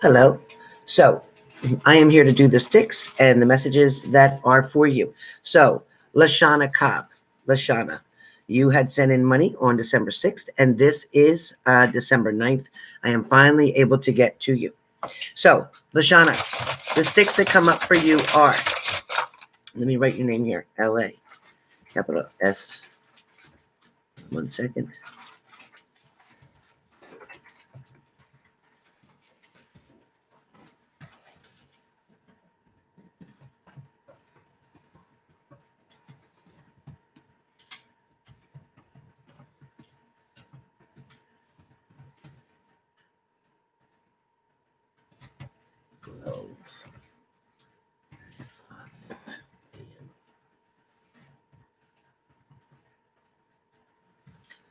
Hello. So I am here to do the sticks and the messages that are for you. So Lashana Cobb, Lashana, you had sent in money on December 6th, and this is December 9th. I am finally able to get to you. So Lashana, the sticks that come up for you are, let me write your name here, L-A, capital S. 1 second.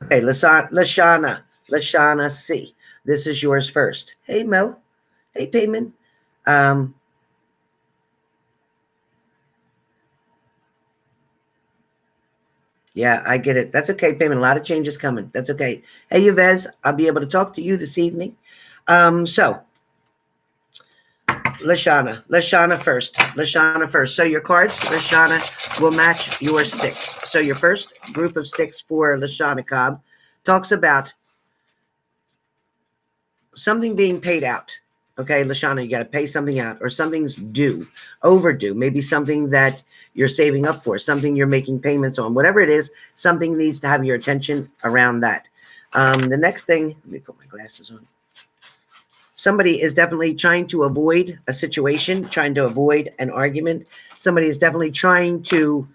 Okay, Lashana C. This is yours first. Hey, Mo. Hey, Payman. Yeah, I get it. That's okay, Payman. A lot of changes coming. That's okay. Hey, Yvez, I'll be able to talk to you this evening. So, Lashana first. So your cards, Lashana, will match your sticks. So your first group of sticks for Lashana Cobb talks about something being paid out. Okay, Lashana, you got to pay something out, or something's due, overdue, maybe something that you're saving up for, something you're making payments on, whatever it is, something needs to have your attention around that. The next thing, let me put my glasses on. Somebody is definitely trying to avoid a situation, trying to avoid an argument. Somebody is definitely trying to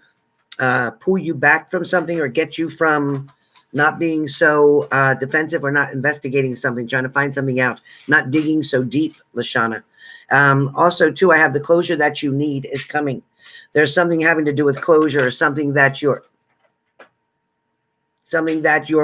pull you back from something or get you from not being so defensive or not investigating something, trying to find something out, not digging so deep, Lashana. Also, too, I have the closure that you need is coming. There's something having to do with closure, or something that you're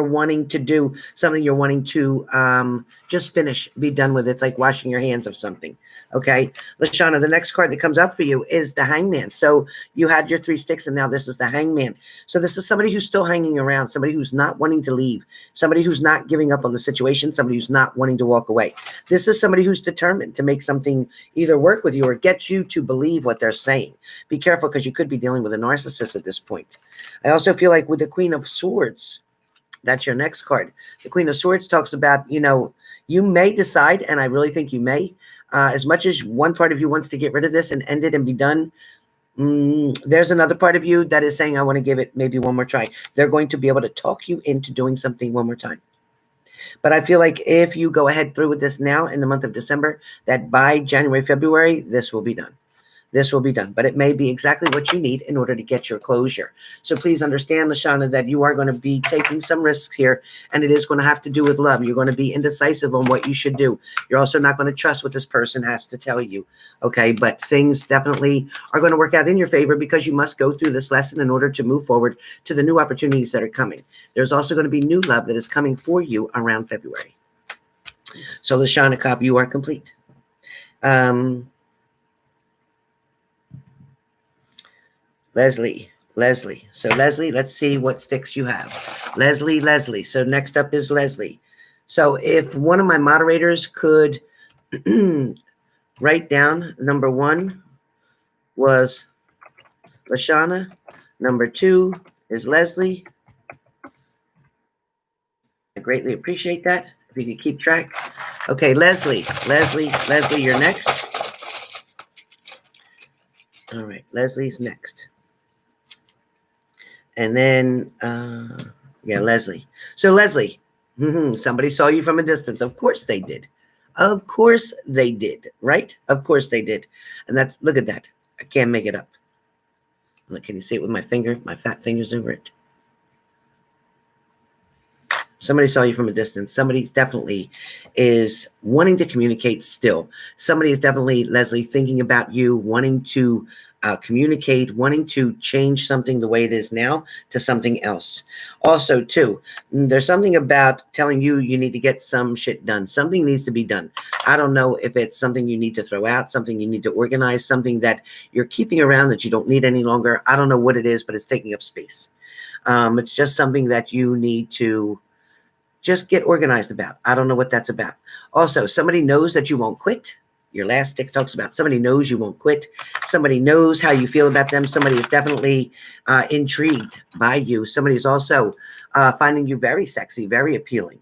wanting to do, something you're wanting to just finish, be done with. It's like washing your hands of something. Okay, Lashana, the next card that comes up for you is the Hangman. So you had your 3 sticks, and now this is the Hangman. So this is somebody who's still hanging around, somebody who's not wanting to leave, somebody who's not giving up on the situation, somebody who's not wanting to walk away. This is somebody who's determined to make something either work with you or get you to believe what they're saying. Be careful, because you could be dealing with a narcissist at this point. I also feel like with the Queen of Swords, that's your next card. The Queen of Swords talks about, you may decide, and I really think you may, as much as one part of you wants to get rid of this and end it and be done, there's another part of you that is saying, I want to give it maybe one more try. They're going to be able to talk you into doing something one more time. But I feel like if you go ahead through with this now in the month of December, that by January, February, this will be done. This will be done, but it may be exactly what you need in order to get your closure. So please understand, Lashana, that you are going to be taking some risks here, and it is going to have to do with love. You're going to be indecisive on what you should do. You're also not going to trust what this person has to tell you, okay? But things definitely are going to work out in your favor, because you must go through this lesson in order to move forward to the new opportunities that are coming. There's also going to be new love that is coming for you around February. So Lashana Cobb, you are complete. Leslie. So Leslie, let's see what sticks you have. Leslie. So next up is Leslie. So if one of my moderators could write down, number 1 was Lashana. Number 2 is Leslie. I greatly appreciate that. If you could keep track. Okay, Leslie, you're next. All right, Leslie's next. And then, yeah, Leslie. So Leslie, somebody saw you from a distance. Of course they did. Of course they did, right? Of course they did. And that's, look at that. I can't make it up. Look, can you see it with my finger? My fat finger's over it. Somebody saw you from a distance. Somebody definitely is wanting to communicate still. Somebody is definitely, Leslie, thinking about you, wanting to communicate, wanting to change something the way it is now to something else. Also, too, there's something about telling you you need to get some shit done. Something needs to be done. I don't know if it's something you need to throw out, something you need to organize, something that you're keeping around that you don't need any longer. I don't know what it is, but it's taking up space. It's just something that you need to just get organized about. I don't know what that's about. Also, somebody knows that you won't quit. Your last stick talks about somebody knows you won't quit. Somebody knows how you feel about them. Somebody is definitely intrigued by you. Somebody is also finding you very sexy, very appealing.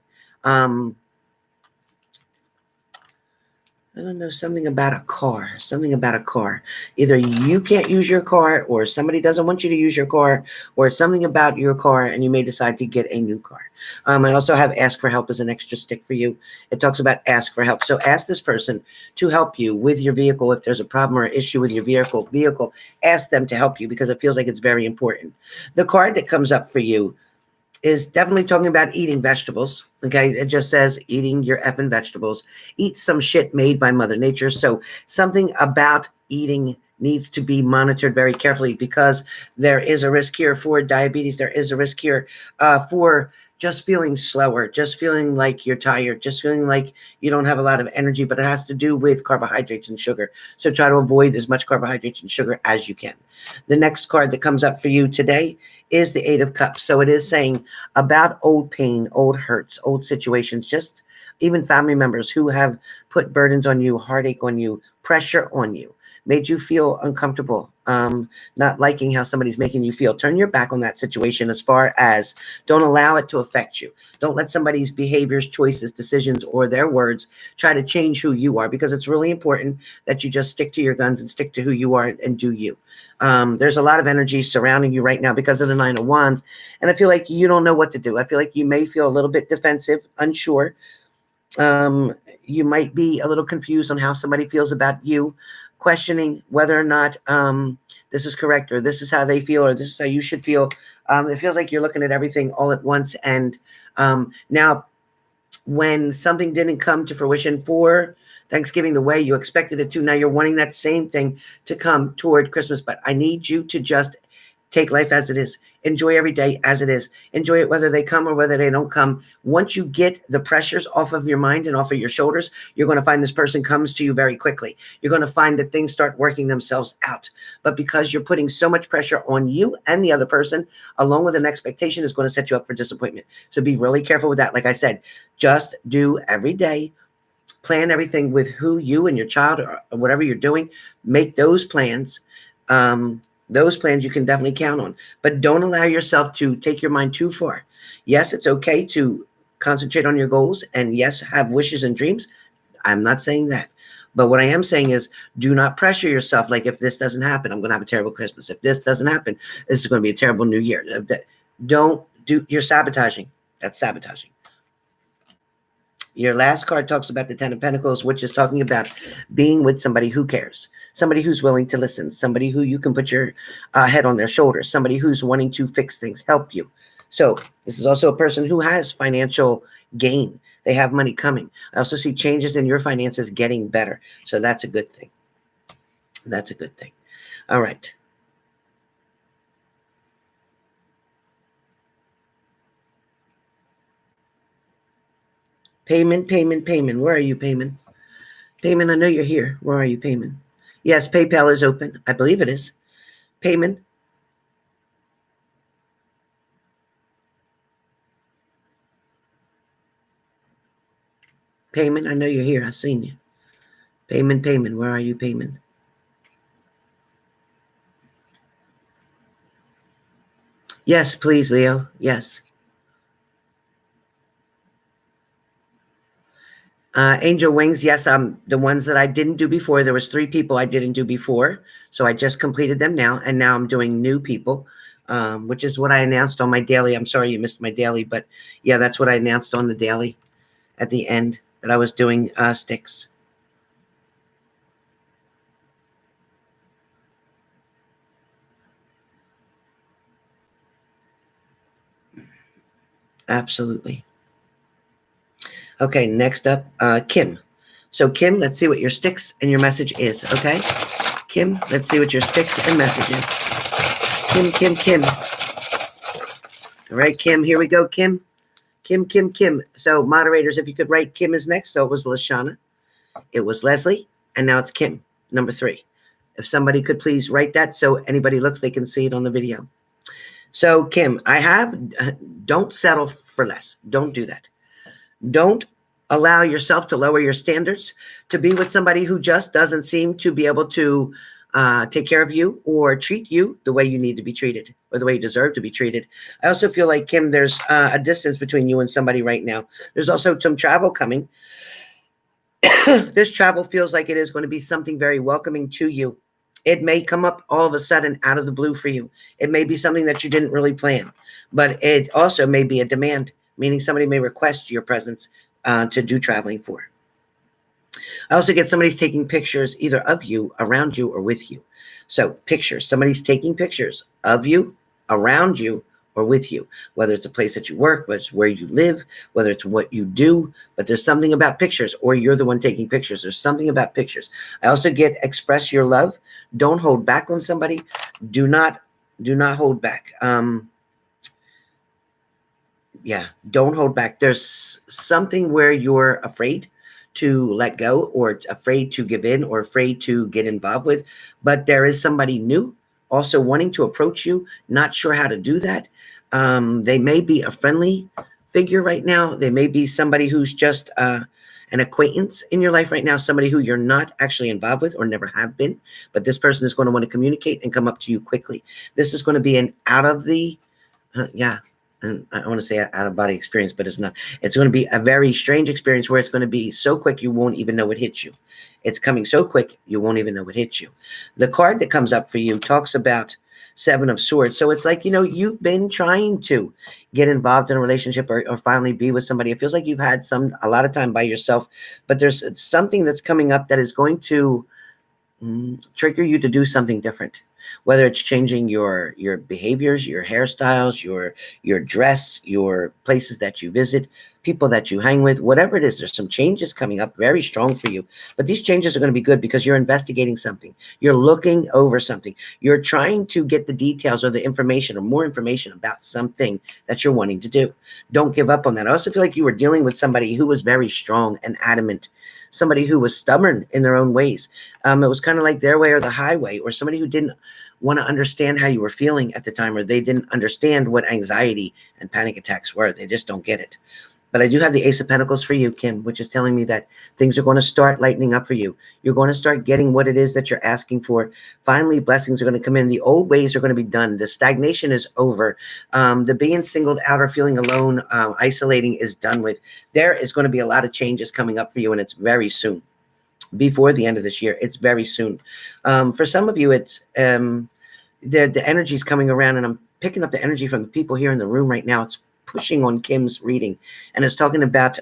I don't know, something about a car, something about a car. Either you can't use your car, or somebody doesn't want you to use your car, or it's something about your car and you may decide to get a new car. I also have ask for help as an extra stick for you. It talks about ask for help. So ask this person to help you with your vehicle. If there's a problem or issue with your vehicle, ask them to help you because it feels like it's very important. The card that comes up for you is definitely talking about eating vegetables. Okay, it just says eating your effing vegetables. Eat some shit made by Mother Nature. So something about eating needs to be monitored very carefully because there is a risk here for diabetes. There is a risk here for just feeling slower, just feeling like you're tired, just feeling like you don't have a lot of energy, but it has to do with carbohydrates and sugar. So try to avoid as much carbohydrates and sugar as you can. The next card that comes up for you today is the 8 of Cups. So it is saying about old pain, old hurts, old situations, just even family members who have put burdens on you, heartache on you, pressure on you, made you feel uncomfortable, not liking how somebody's making you feel. Turn your back on that situation as far as don't allow it to affect you. Don't let somebody's behaviors, choices, decisions, or their words try to change who you are, because it's really important that you just stick to your guns and stick to who you are and do you. There's a lot of energy surrounding you right now because of the 9 of Wands, and I feel like you don't know what to do. I feel like you may feel a little bit defensive, unsure. You might be a little confused on how somebody feels about you, questioning whether or not this is correct, or this is how they feel, or this is how you should feel. It feels like you're looking at everything all at once, and now when something didn't come to fruition for Thanksgiving the way you expected it to, now you're wanting that same thing to come toward Christmas. But I need you to just take life as it is. Enjoy every day as it is. Enjoy it whether they come or whether they don't come. Once you get the pressures off of your mind and off of your shoulders, you're going to find this person comes to you very quickly. You're going to find that things start working themselves out. But because you're putting so much pressure on you and the other person, along with an expectation, is going to set you up for disappointment. So be really careful with that. Like I said, just do every day. Plan everything with who you and your child or whatever you're doing. Make those plans. Those plans you can definitely count on, but don't allow yourself to take your mind too far. Yes, it's okay to concentrate on your goals, and yes, have wishes and dreams. I'm not saying that. But what I am saying is do not pressure yourself. Like, if this doesn't happen, I'm going to have a terrible Christmas. If this doesn't happen, this is going to be a terrible New Year. Don't do, you're sabotaging. That's sabotaging. Your last card talks about the 10 of Pentacles, which is talking about being with somebody who cares, somebody who's willing to listen, somebody who you can put your head on their shoulders, somebody who's wanting to fix things, help you. So this is also a person who has financial gain. They have money coming. I also see changes in your finances getting better. So that's a good thing. That's a good thing. All right. Payment. Where are you, Payment? Payment, I know you're here. Where are you, Payment? Yes, PayPal is open. I believe it is. Payment. Payment, I know you're here. I've seen you. Payment. Where are you, Payment? Yes, please, Leo. Yes. Angel Wings, yes, the ones that I didn't do before. There was 3 people I didn't do before, so I just completed them now, and now I'm doing new people, which is what I announced on my daily. I'm sorry you missed my daily, but yeah, that's what I announced on the daily at the end, that I was doing STYX. Absolutely. Okay, next up, Kim. So Kim, let's see what your STYX and your message is, okay? Kim, let's see what your STYX and message is. Kim. All right, Kim, here we go, Kim. Kim. So moderators, if you could write Kim is next. So it was Lashana, it was Leslie, and now it's Kim, number 3. If somebody could please write that so anybody looks, they can see it on the video. So Kim, don't settle for less. Don't do that. Don't allow yourself to lower your standards, to be with somebody who just doesn't seem to be able to take care of you or treat you the way you need to be treated or the way you deserve to be treated. I also feel like, Kim, there's a distance between you and somebody right now. There's also some travel coming. This travel feels like it is going to be something very welcoming to you. It may come up all of a sudden out of the blue for you. It may be something that you didn't really plan, but it also may be a demand, meaning somebody may request your presence to do traveling for. I also get somebody's taking pictures either of you, around you, or with you. So pictures, somebody's taking pictures of you, around you, or with you, whether it's a place that you work, whether it's where you live, whether it's what you do, but there's something about pictures, or you're the one taking pictures. There's something about pictures. I also get express your love. Don't hold back on somebody. Do not hold back. Yeah, don't hold back. There's something where you're afraid to let go, or afraid to give in, or afraid to get involved with, but there is somebody new also wanting to approach you, not sure how to do that. They may be a friendly figure right now. They may be somebody who's just an acquaintance in your life right now, somebody who you're not actually involved with or never have been, but this person is going to want to communicate and come up to you quickly. This is going to be an out of the, and I want to say out of body experience, but it's not. It's going to be a very strange experience where it's going to be so quick you won't even know it hit you. It's coming so quick you won't even know it hit you. The card that comes up for you talks about Seven of Swords. So it's like, you've been trying to get involved in a relationship or finally be with somebody. It feels like you've had a lot of time by yourself, but there's something that's coming up that is going to trigger you to do something different. Whether it's changing your behaviors, your hairstyles, your dress, your places that you visit, people that you hang with, whatever it is, there's some changes coming up very strong for you. But these changes are going to be good because you're investigating something. You're looking over something. You're trying to get the details or the information or more information about something that you're wanting to do. Don't give up on that. I also feel like you were dealing with somebody who was very strong and adamant, somebody who was stubborn in their own ways. It was kind of like their way or the highway, or somebody who didn't want to understand how you were feeling at the time, or they didn't understand what anxiety and panic attacks were. They just don't get it. But I do have the Ace of Pentacles for you, Kim, which is telling me that things are going to start lightening up for you. You're going to start getting what it is that you're asking for. Finally, blessings are going to come in. The old ways are going to be done. The stagnation is over. The being singled out or feeling alone, isolating is done with. There is going to be a lot of changes coming up for you, and it's very soon. Before the end of this year, it's very soon. For some of you, it's the energy is coming around, and I'm picking up the energy from the people here in the room right now. It's pushing on Kim's reading, and it's talking about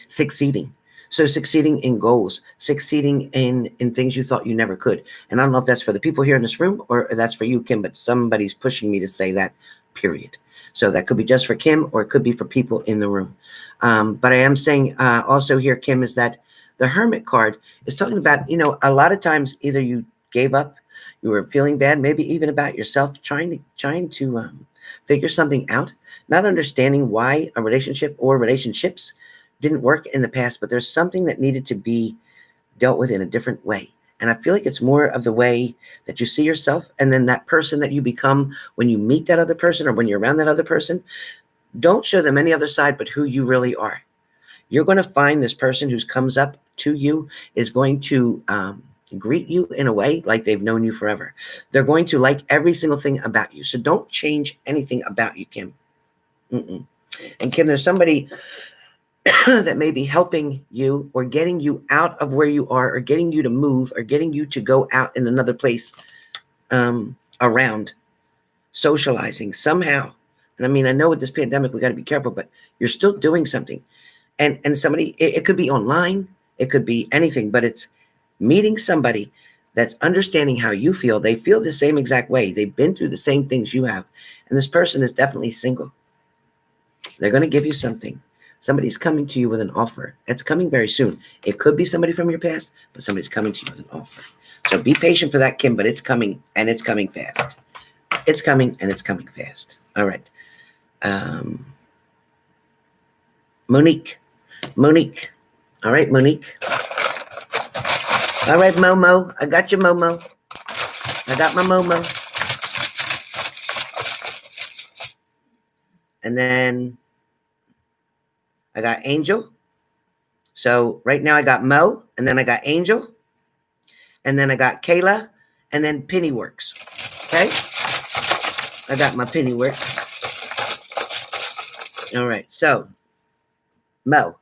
succeeding. So succeeding in goals, succeeding in things you thought you never could. And I don't know if that's for the people here in this room or that's for you, Kim, but somebody's pushing me to say that, period. So that could be just for Kim, or it could be for people in the room. But I am saying also here, Kim, is that the Hermit card is talking about, a lot of times either you gave up, you were feeling bad, maybe even about yourself, trying to figure something out, not understanding why a relationship or relationships didn't work in the past, but there's something that needed to be dealt with in a different way. And I feel like it's more of the way that you see yourself, and then that person that you become when you meet that other person or when you're around that other person. Don't show them any other side but who you really are. You're going to find this person who comes up to you is going to greet you in a way like they've known you forever. They're going to like every single thing about you. So don't change anything about you, Kim. And Kim, there's somebody that may be helping you or getting you out of where you are, or getting you to move, or getting you to go out in another place, around socializing somehow. And I mean, I know with this pandemic, we got to be careful, but you're still doing something. And somebody, it could be online, it could be anything, but it's meeting somebody that's understanding how you feel. They feel the same exact way. They've been through the same things you have. And this person is definitely single. They're going to give you something. Somebody's coming to you with an offer. It's coming very soon. It could be somebody from your past, but somebody's coming to you with an offer. So be patient for that, Kim, but it's coming, and it's coming fast. It's coming, and it's coming fast. All right. Monique. All right, Monique. All right, Momo. I got you, Momo. I got my Momo. And then I got Angel. So right now I got Mo, and then I got Angel, and then I got Kayla, and then Pennyworks. Okay? I got my Pennyworks. All right, so Mo.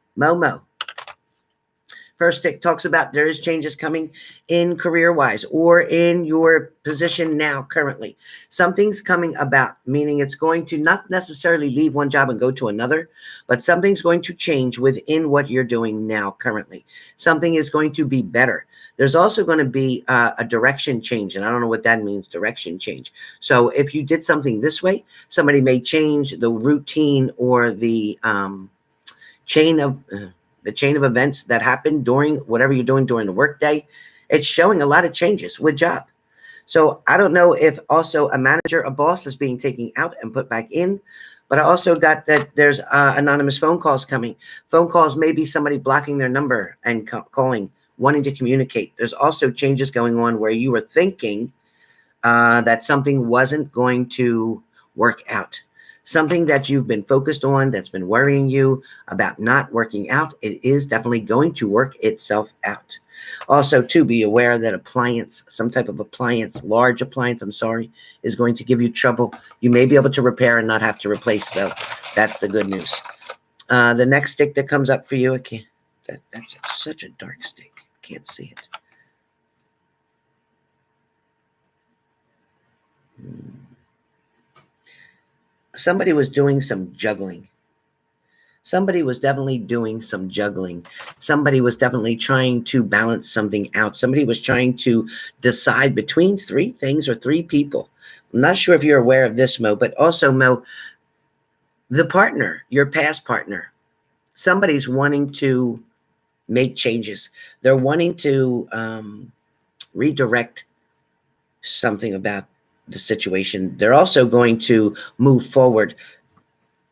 First stick talks about there is changes coming in career-wise or in your position now currently. Something's coming about, meaning it's going to not necessarily leave one job and go to another, but something's going to change within what you're doing now currently. Something is going to be better. There's also going to be a direction change, and I don't know what that means, direction change. So if you did something this way, somebody may change the routine or the chain of events that happen during whatever you're doing during the workday. It's showing a lot of changes with job. So I don't know if also a manager, a boss is being taken out and put back in, but I also got that there's anonymous phone calls coming. Phone calls may be somebody blocking their number and calling, wanting to communicate. There's also changes going on where you were thinking that something wasn't going to work out. Something that you've been focused on that's been worrying you about not working out, it is definitely going to work itself out. Also, to be aware that appliance, some type of appliance, large appliance, is going to give you trouble. You may be able to repair and not have to replace, though. That's the good news. The next stick that comes up for you, that's such a dark stick. Can't see it. Somebody was doing some juggling. Somebody was definitely doing some juggling. Somebody was definitely trying to balance something out. Somebody was trying to decide between three things or three people. I'm not sure if you're aware of this, Mo, but also, Mo, the partner, your past partner, somebody's wanting to make changes. They're wanting to redirect something about the situation. They're also going to move forward.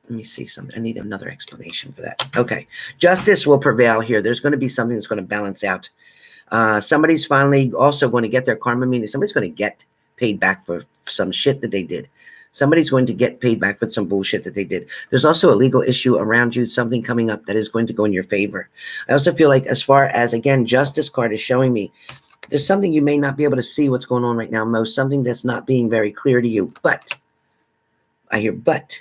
Let me see something. I need another explanation for that. Okay. Justice will prevail here. There's going to be something that's going to balance out. Somebody's finally also going to get their karma, meaning somebody's going to get paid back for some shit that they did. Somebody's going to get paid back for some bullshit that they did. There's also a legal issue around you, something coming up that is going to go in your favor. I also feel like, as far as, again, Justice card is showing me, there's something you may not be able to see what's going on right now, Mo, something that's not being very clear to you. But, I hear but.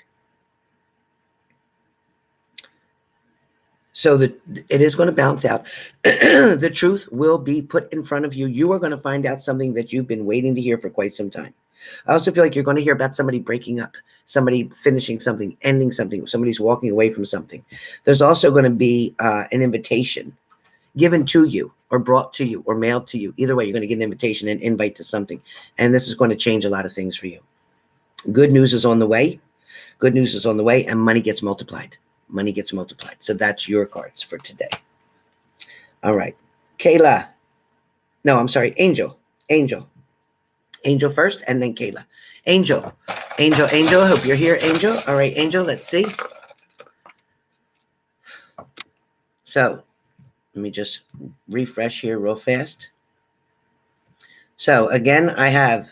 So it is going to balance out. The truth will be put in front of you. You are going to find out something that you've been waiting to hear for quite some time. I also feel like you're going to hear about somebody breaking up, somebody finishing something, ending something, somebody's walking away from something. There's also going to be an invitation given to you or brought to you or mailed to you. Either way, you're going to get an invitation and invite to something. And this is going to change a lot of things for you. Good news is on the way. Good news is on the way, and money gets multiplied. Money gets multiplied. So that's your cards for today. All right. Kayla. No, I'm sorry. Angel. Angel first, and then Kayla. Angel. I hope you're here, Angel. All right, Angel, let's see. So let me just refresh here real fast. So again, I have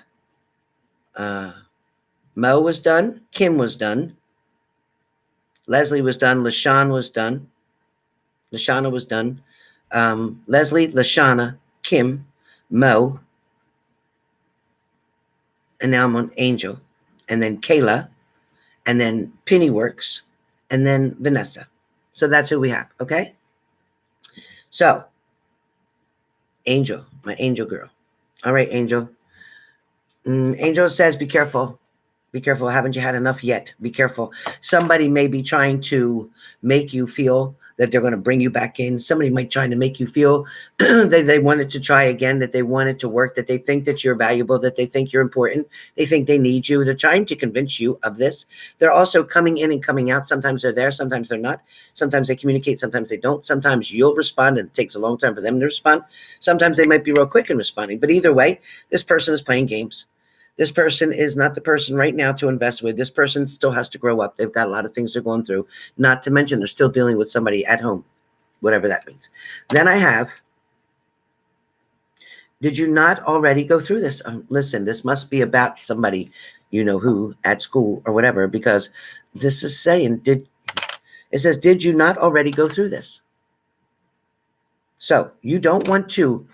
Mo was done. Kim was done. Leslie was done. LaShawn was done. Lashana was done. Leslie, Lashana, Kim, Mo. And now I'm on Angel. And then Kayla. And then Pennyworks. And then Vanessa. So that's who we have, okay? So, Angel, my angel girl. All right, Angel. Angel says, be careful. Be careful. Haven't you had enough yet? Be careful. Somebody may be trying to make you feel that they're going to bring you back in. Somebody might try to make you feel that they wanted to try again, that they wanted to work, that they think that you're valuable, that they think you're important. They think they need you. They're trying to convince you of this. They're also coming in and coming out. Sometimes they're there. Sometimes they're not. Sometimes they communicate. Sometimes they don't. Sometimes you'll respond and it takes a long time for them to respond. Sometimes they might be real quick in responding. But either way, this person is playing games. This person is not the person right now to invest with. This person still has to grow up. They've got a lot of things they're going through. Not to mention they're still dealing with somebody at home, whatever that means. Then I have, did you not already go through this? Listen, this must be about somebody, you know who, at school or whatever, because this is saying, It says, did you not already go through this? So you don't want to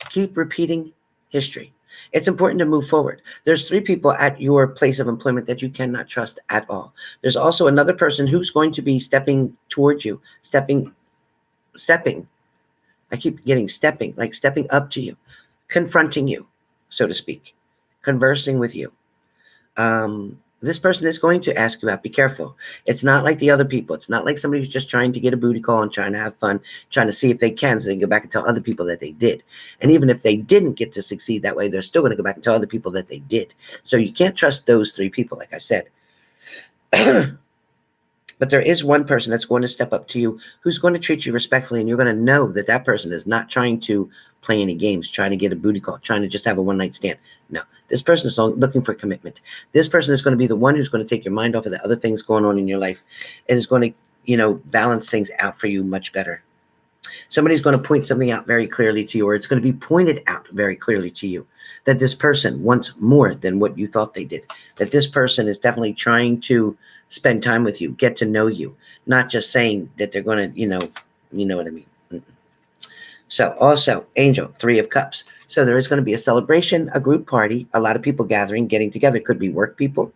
keep repeating history. It's important to move forward. There's 3 people at your place of employment that you cannot trust at all. There's also another person who's going to be stepping towards you, stepping. I keep getting stepping, like stepping up to you, confronting you, so to speak, conversing with you. This person is going to ask you out. Be careful. It's not like the other people. It's not like somebody who's just trying to get a booty call and trying to have fun, trying to see if they can so they can go back and tell other people that they did. And even if they didn't get to succeed that way, they're still going to go back and tell other people that they did. So you can't trust those 3 people, like I said. But there is one person that's going to step up to you who's going to treat you respectfully, and you're going to know that that person is not trying to play any games, trying to get a booty call, trying to just have a one-night stand. No, this person is looking for commitment. This person is going to be the one who's going to take your mind off of the other things going on in your life and is going to, balance things out for you much better. Somebody's going to point something out very clearly to you, or it's going to be pointed out very clearly to you that this person wants more than what you thought they did, that this person is definitely trying to spend time with you, get to know you, not just saying that they're going to, you know what I mean. So also, Angel, 3 of Cups. So there is going to be a celebration, a group party, a lot of people gathering, getting together. Could be work people,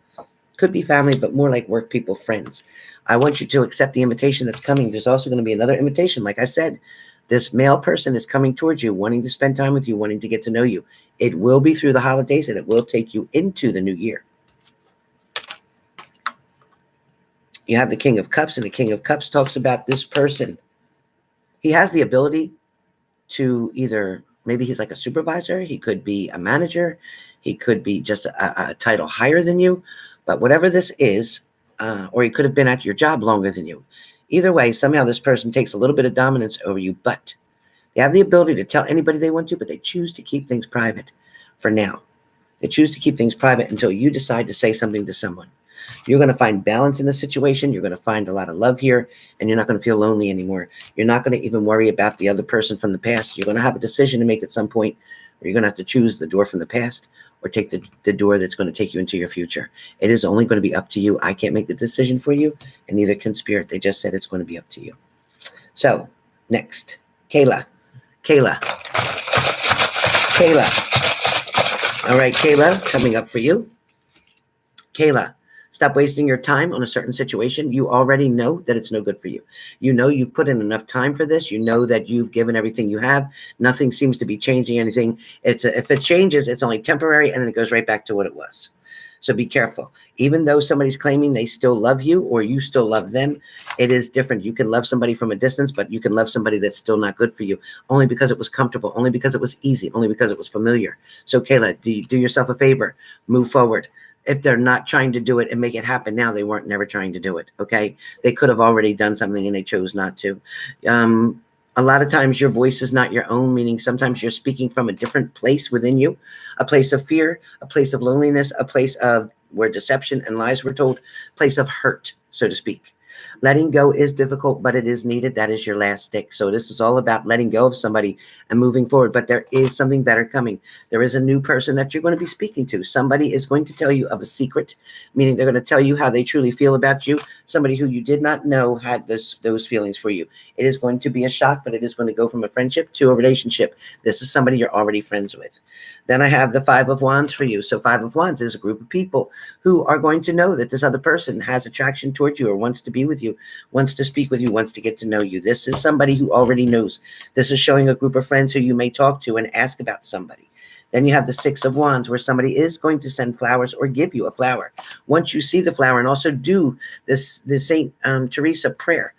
could be family, but more like work people, friends. I want you to accept the invitation that's coming. There's also going to be another invitation. Like I said, this male person is coming towards you, wanting to spend time with you, wanting to get to know you. It will be through the holidays, and it will take you into the new year. You have the King of Cups, and the King of Cups talks about this person. He has the ability to either, maybe he's like a supervisor, he could be a manager, he could be just a title higher than you, but whatever this is, or he could have been at your job longer than you. Either way, somehow this person takes a little bit of dominance over you, but they have the ability to tell anybody they want to, but they choose to keep things private for now. They choose to keep things private until you decide to say something to someone. You're going to find balance in the situation. You're going to find a lot of love here, and you're not going to feel lonely anymore. You're not going to even worry about the other person from the past. You're going to have a decision to make at some point, or you're going to have to choose the door from the past or take the door that's going to take you into your future. It is only going to be up to you. I can't make the decision for you, and neither can Spirit. They just said it's going to be up to you. So, next, Kayla. All right, Kayla, coming up for you. Kayla, stop wasting your time on a certain situation. You already know that it's no good for you. You know you've put in enough time for this. You know that you've given everything you have. Nothing seems to be changing anything. If it changes, it's only temporary, and then it goes right back to what it was. So be careful. Even though somebody's claiming they still love you or you still love them, it is different. You can love somebody from a distance, but you can love somebody that's still not good for you, only because it was comfortable, only because it was easy, only because it was familiar. So Kayla, do yourself a favor. Move forward. If they're not trying to do it and make it happen now, they weren't never trying to do it, okay? They could have already done something and they chose not to. A lot of times your voice is not your own, meaning sometimes you're speaking from a different place within you, a place of fear, a place of loneliness, a place of where deception and lies were told, place of hurt, so to speak. Letting go is difficult, but it is needed. That is your last stick. So this is all about letting go of somebody and moving forward. But there is something better coming. There is a new person that you're going to be speaking to. Somebody is going to tell you of a secret, meaning they're going to tell you how they truly feel about you. Somebody who you did not know had those feelings for you. It is going to be a shock, but it is going to go from a friendship to a relationship. This is somebody you're already friends with. Then I have the 5 of Wands for you. So 5 of Wands is a group of people who are going to know that this other person has attraction towards you or wants to be with you, wants to speak with you, wants to get to know you. This is somebody who already knows. This is showing a group of friends who you may talk to and ask about somebody. Then you have the 6 of Wands, where somebody is going to send flowers or give you a flower. Once you see the flower, and also do the Saint Teresa prayer,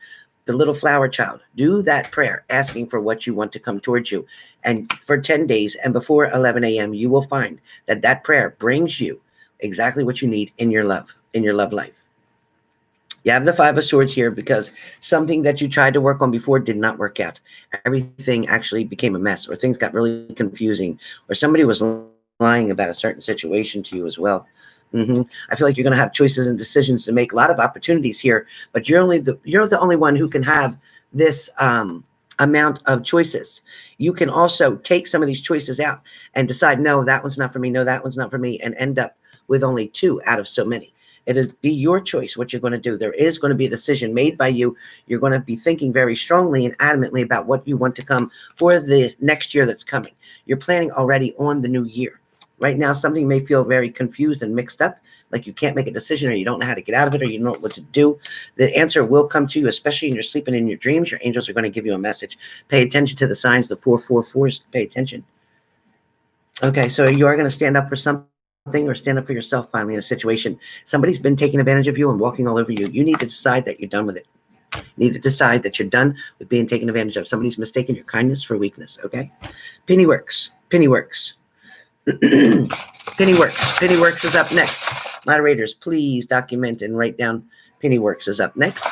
the little flower child, do that prayer asking for what you want to come towards you. And for 10 days and before 11 a.m., you will find that that prayer brings you exactly what you need in your love life. You have the 5 of Swords here because something that you tried to work on before did not work out. Everything actually became a mess, or things got really confusing, or somebody was lying about a certain situation to you as well. I feel like you're going to have choices and decisions to make, a lot of opportunities here, but you're the only one who can have this amount of choices. You can also take some of these choices out and decide, no, that one's not for me. No, that one's not for me, and end up with only 2 out of so many. It'll be your choice what you're going to do. There is going to be a decision made by you. You're going to be thinking very strongly and adamantly about what you want to come for the next year that's coming. You're planning already on the new year. Right now, something may feel very confused and mixed up, like you can't make a decision, or you don't know how to get out of it, or you don't know what to do. The answer will come to you, especially in your sleep and in your dreams. Your angels are going to give you a message. Pay attention to the signs, the 444s. Pay attention. Okay, so you are going to stand up for something, or stand up for yourself finally in a situation. Somebody's been taking advantage of you and walking all over you. You need to decide that you're done with it. You need to decide that you're done with being taken advantage of. Somebody's mistaken your kindness for weakness, okay? Pennyworks. Pennyworks. Pennyworks. Pennyworks is up next. Moderators, please document and write down Pennyworks is up next.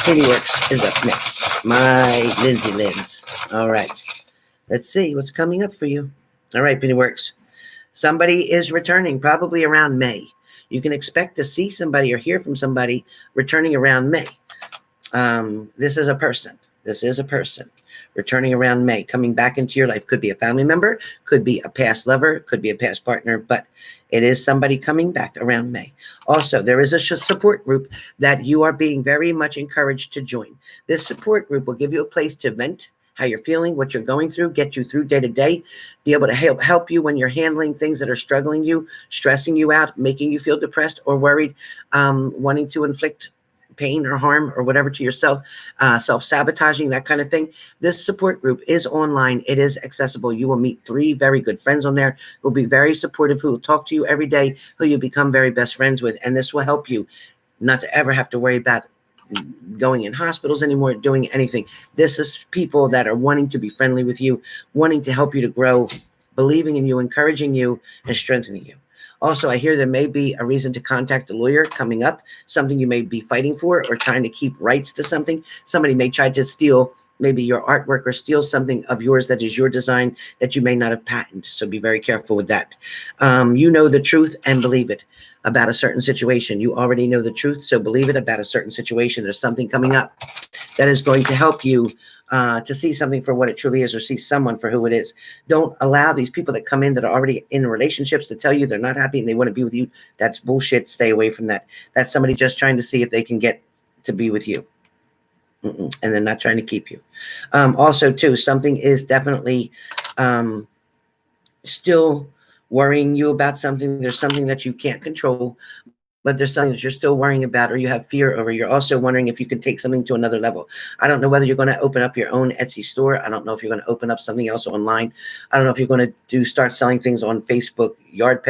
Pennyworks is up next. My Lindsay Lens. All right. Let's see what's coming up for you. All right, Pennyworks. Somebody is returning probably around May. You can expect to see somebody or hear from somebody returning around May. This is a person. This is a person returning around May, coming back into your life. Could be a family member, could be a past lover, could be a past partner, but it is somebody coming back around May. Also, there is a support group that you are being very much encouraged to join. This support group will give you a place to vent how you're feeling, what you're going through, get you through day to day, be able to help you when you're handling things that are struggling you, stressing you out, making you feel depressed or worried, wanting to inflict pain or harm or whatever to yourself, self-sabotaging, that kind of thing. This support group is online. It is accessible. You will meet 3 very good friends on there who will be very supportive, who will talk to you every day, who you become very best friends with. And this will help you not to ever have to worry about going in hospitals anymore, doing anything. This is people that are wanting to be friendly with you, wanting to help you to grow, believing in you, encouraging you, and strengthening you. Also, I hear there may be a reason to contact a lawyer coming up, something you may be fighting for or trying to keep rights to something. Somebody may try to steal maybe your artwork or steal something of yours that is your design that you may not have patented. So be very careful with that. You know the truth and believe it about a certain situation. You already know the truth, so believe it about a certain situation. There's something coming up that is going to help you to see something for what it truly is, or see someone for who it is. Don't allow these people that come in that are already in relationships to tell you they're not happy and they want to be with you. That's bullshit. Stay away from that. That's somebody just trying to see if they can get to be with you. And they're not trying to keep you. Also, too, something is definitely still worrying you about something. There's something that you can't control, but there's something that you're still worrying about or you have fear over. You're also wondering if you can take something to another level. I don't know whether you're going to open up your own Etsy store. I don't know if you're going to open up something else online. I don't know if you're going to start selling things on Facebook, yard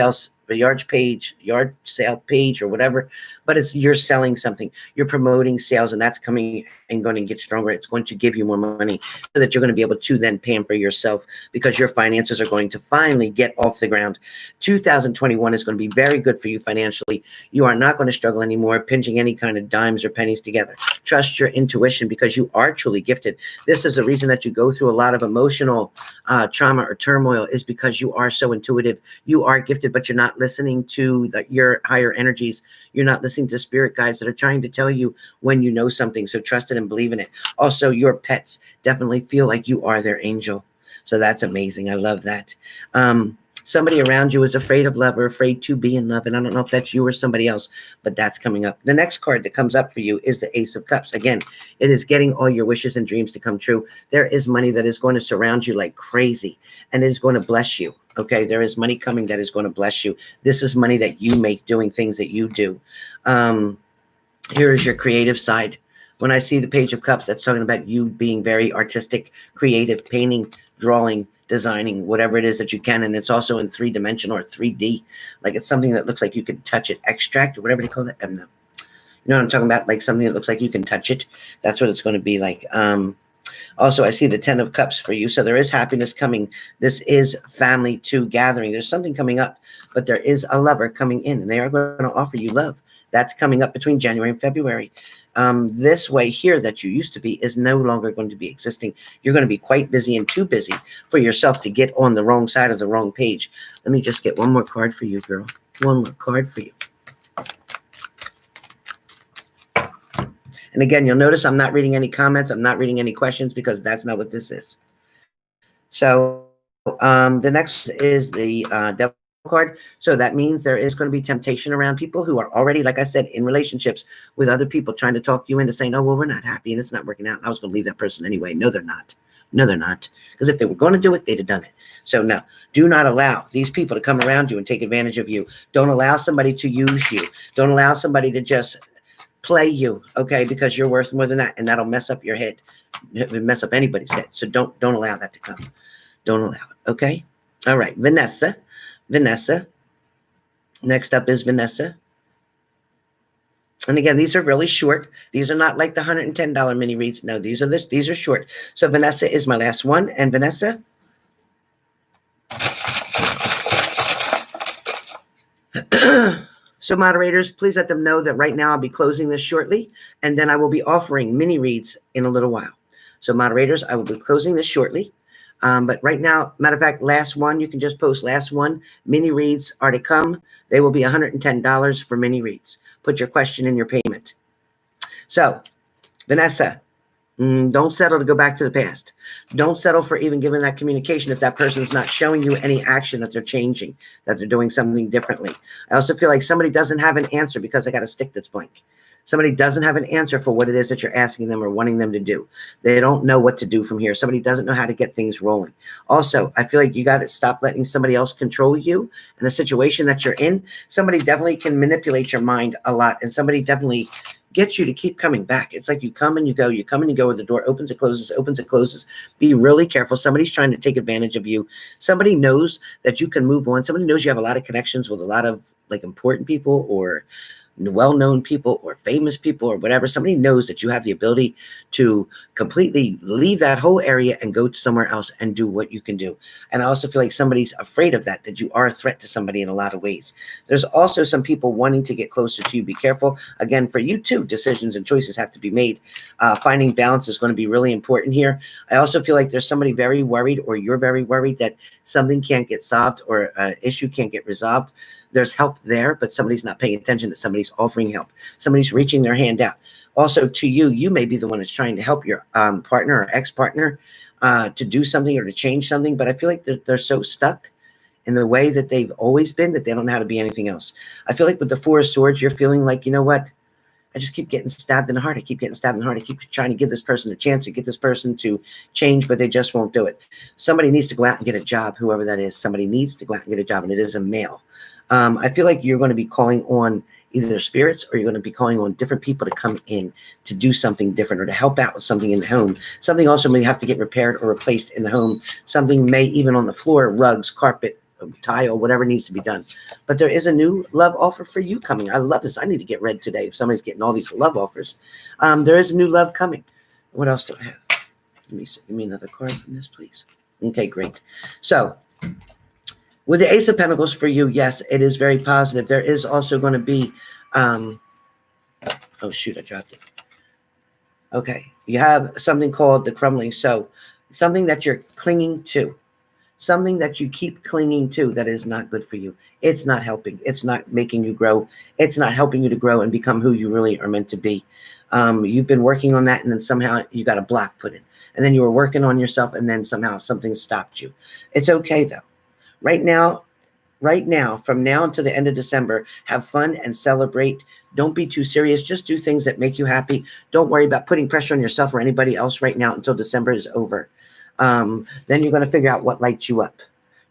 sale page or whatever, but you're selling something. You're promoting sales, and that's coming and going to get stronger. It's going to give you more money so that you're going to be able to then pamper yourself because your finances are going to finally get off the ground. 2021 is going to be very good for you financially. You are not going to struggle anymore pinching any kind of dimes or pennies together. Trust your intuition because you are truly gifted. This is the reason that you go through a lot of emotional trauma or turmoil, is because you are so intuitive. You are gifted, but you're not listening to your higher energies. You're not listening to spirit guides that are trying to tell you when you know something. So trust it and believe in it. Also, your pets definitely feel like you are their angel. So that's amazing. I love that. Somebody around you is afraid of love or afraid to be in love. And I don't know if that's you or somebody else, but that's coming up. The next card that comes up for you is the Ace of Cups. Again, it is getting all your wishes and dreams to come true. There is money that is going to surround you like crazy and is going to bless you. Okay, there is money coming that is going to bless you. This is money that you make doing things that you do. Here is your creative side. When I see the Page of Cups, that's talking about you being very artistic, creative, painting, drawing, designing, whatever it is that you can. And it's also in 3-dimensional or 3D. Like it's something that looks like you can touch it, extract, or whatever they call that. I don't know. You know what I'm talking about? Like something that looks like you can touch it. That's what it's going to be like. Also, I see the 10 of Cups for you. So there is happiness coming. This is family to gathering. There's something coming up, but there is a lover coming in, and they are going to offer you love. That's coming up between January and February. This way here that you used to be is no longer going to be existing. You're going to be quite busy and too busy for yourself to get on the wrong side of the wrong page. Let me just get one more card for you, girl. One more card for you. And again, you'll notice I'm not reading any comments. I'm not reading any questions because that's not what this is. So the next is the Devil card. So that means there is going to be temptation around people who are already, like I said, in relationships with other people, trying to talk you into saying, oh, well, we're not happy and it's not working out. I was going to leave that person anyway. No, they're not. No, they're not. Because if they were going to do it, they'd have done it. So no, do not allow these people to come around you and take advantage of you. Don't allow somebody to use you. Don't allow somebody to just play you, okay, because you're worth more than that, and that'll mess up your head. It'll mess up anybody's head. So don't allow that to come. Don't allow it, okay? All right, Vanessa. Next up is Vanessa. And again, these are really short. These are not like the $110 mini reads. No, these are short. So Vanessa is my last one. And Vanessa, so moderators, please let them know that right now I'll be closing this shortly, and then I will be offering mini reads in a little while. So moderators, I will be closing this shortly. But right now, matter of fact, last one, you can just post last one. Mini reads are to come. They will be $110 for mini reads. Put your question in your payment. So, Vanessa, don't settle to go back to the past. Don't settle for even giving that communication if that person is not showing you any action that they're changing, that they're doing something differently. I also feel like somebody doesn't have an answer because they got a stick that's blank. Somebody doesn't have an answer for what it is that you're asking them or wanting them to do. They don't know what to do from here. Somebody doesn't know how to get things rolling. Also, I feel like you got to stop letting somebody else control you in the situation that you're in. Somebody definitely can manipulate your mind a lot, and somebody definitely gets you to keep coming back. It's like you come and you go, you come and you go, where the door opens and closes, opens and closes. Be really careful. Somebody's trying to take advantage of you. Somebody knows that you can move on. Somebody knows you have a lot of connections with a lot of like important people or well-known people or famous people or whatever. Somebody knows that you have the ability to completely leave that whole area and go to somewhere else and do what you can do. And I also feel like somebody's afraid of that you are a threat to somebody in a lot of ways. There's also some people wanting to get closer to you. Be careful. Again, for you too, decisions and choices have to be made. Finding balance is going to be really important here. I also feel like there's somebody very worried, or you're very worried that something can't get solved or an issue can't get resolved. There's help there, but somebody's not paying attention that somebody's offering help. Somebody's reaching their hand out. Also to you, you may be the one that's trying to help your partner or ex-partner to do something or to change something, but I feel like they're so stuck in the way that they've always been that they don't know how to be anything else. I feel like with the Four of Swords, you're feeling like, you know what? I just keep getting stabbed in the heart. I keep getting stabbed in the heart. I keep trying to give this person a chance to get this person to change, but they just won't do it. Somebody needs to go out and get a job, whoever that is. Somebody needs to go out and get a job, and it is a male. I feel like you're going to be calling on either spirits, or you're going to be calling on different people to come in to do something different or to help out with something in the home. Something also may have to get repaired or replaced in the home. Something may even on the floor, rugs, carpet, tile, whatever needs to be done. But there is a new love offer for you coming. I love this. I need to get read today if somebody's getting all these love offers. There is a new love coming. What else do I have? Let me see. Give me another card from this, please. Okay, great. So with the Ace of Pentacles for you, yes, it is very positive. There is also going to be, oh shoot, I dropped it. Okay, you have something called the crumbling. So something that you're clinging to, something that you keep clinging to that is not good for you. It's not helping. It's not making you grow. It's not helping you to grow and become who you really are meant to be. You've been working on that, and then somehow you got a block put in. And then you were working on yourself, and then somehow something stopped you. It's okay, though. Right now, from now until the end of December, have fun and celebrate. Don't be too serious. Just do things that make you happy. Don't worry about putting pressure on yourself or anybody else right now until December is over. Then you're going to figure out what lights you up.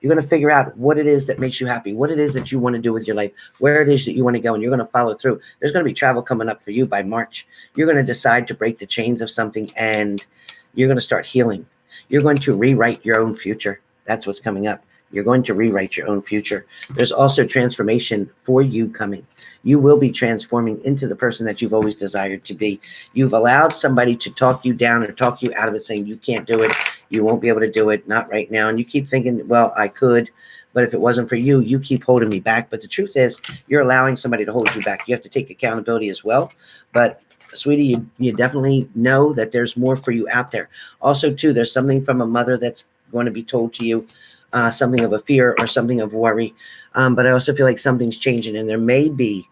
You're going to figure out what it is that makes you happy, what it is that you want to do with your life, where it is that you want to go, and you're going to follow through. There's going to be travel coming up for you by March. You're going to decide to break the chains of something, and you're going to start healing. You're going to rewrite your own future. That's what's coming up. You're going to rewrite your own future. There's also transformation for you coming. You will be transforming into the person that you've always desired to be. You've allowed somebody to talk you down or talk you out of it, saying you can't do it, you won't be able to do it, not right now. And you keep thinking, well, I could, but if it wasn't for you, you keep holding me back. But the truth is, you're allowing somebody to hold you back. You have to take accountability as well. But sweetie, you definitely know that there's more for you out there. Also, too, there's something from a mother that's going to be told to you. Something of a fear or something of worry. But I also feel like something's changing, and there may be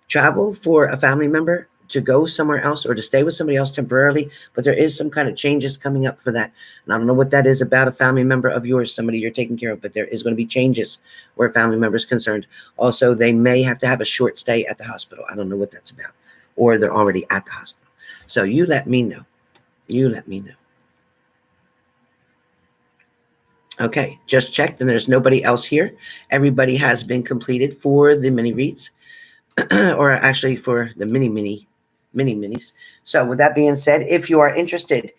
travel for a family member, to go somewhere else or to stay with somebody else temporarily, but there is some kind of changes coming up for that. And I don't know what that is about a family member of yours, somebody you're taking care of, but there is going to be changes where a family member is concerned. Also, they may have to have a short stay at the hospital. I don't know what that's about, or they're already at the hospital. So you let me know. You let me know. Okay, just checked, and there's nobody else here. Everybody has been completed for the mini reads, or actually for the mini-minis. So with that being said, if you are interested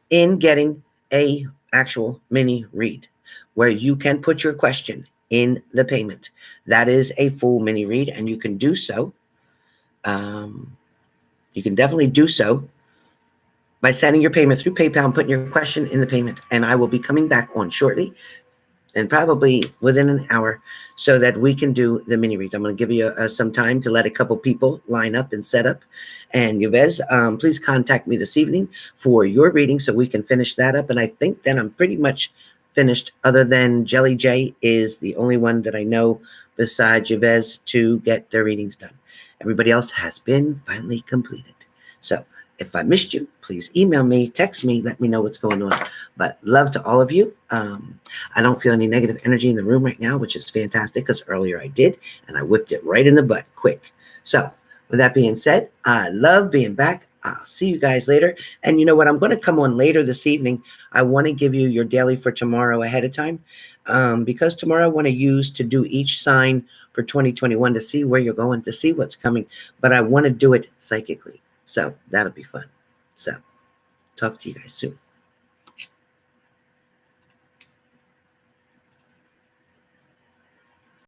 in getting a actual mini read where you can put your question in the payment, that is a full mini read, and you can do so. You can definitely do so by sending your payment through PayPal and putting your question in the payment. And I will be coming back on shortly, and probably within an hour, so that we can do the mini reads. I'm going to give you some time to let a couple people line up and set up. And Yves, please contact me this evening for your reading so we can finish that up. And I think then I'm pretty much finished, other than Jelly J is the only one that I know besides Yves to get their readings done. Everybody else has been finally completed. So if I missed you, please email me, text me, let me know what's going on. But love to all of you. I don't feel any negative energy in the room right now, which is fantastic, because earlier I did, and I whipped it right in the butt quick. So with that being said, I love being back. I'll see you guys later. And you know what? I'm going to come on later this evening. I want to give you your daily for tomorrow ahead of time, because tomorrow I want to use to do each sign for 2021 to see where you're going, to see what's coming. But I want to do it psychically. So that'll be fun. So talk to you guys soon.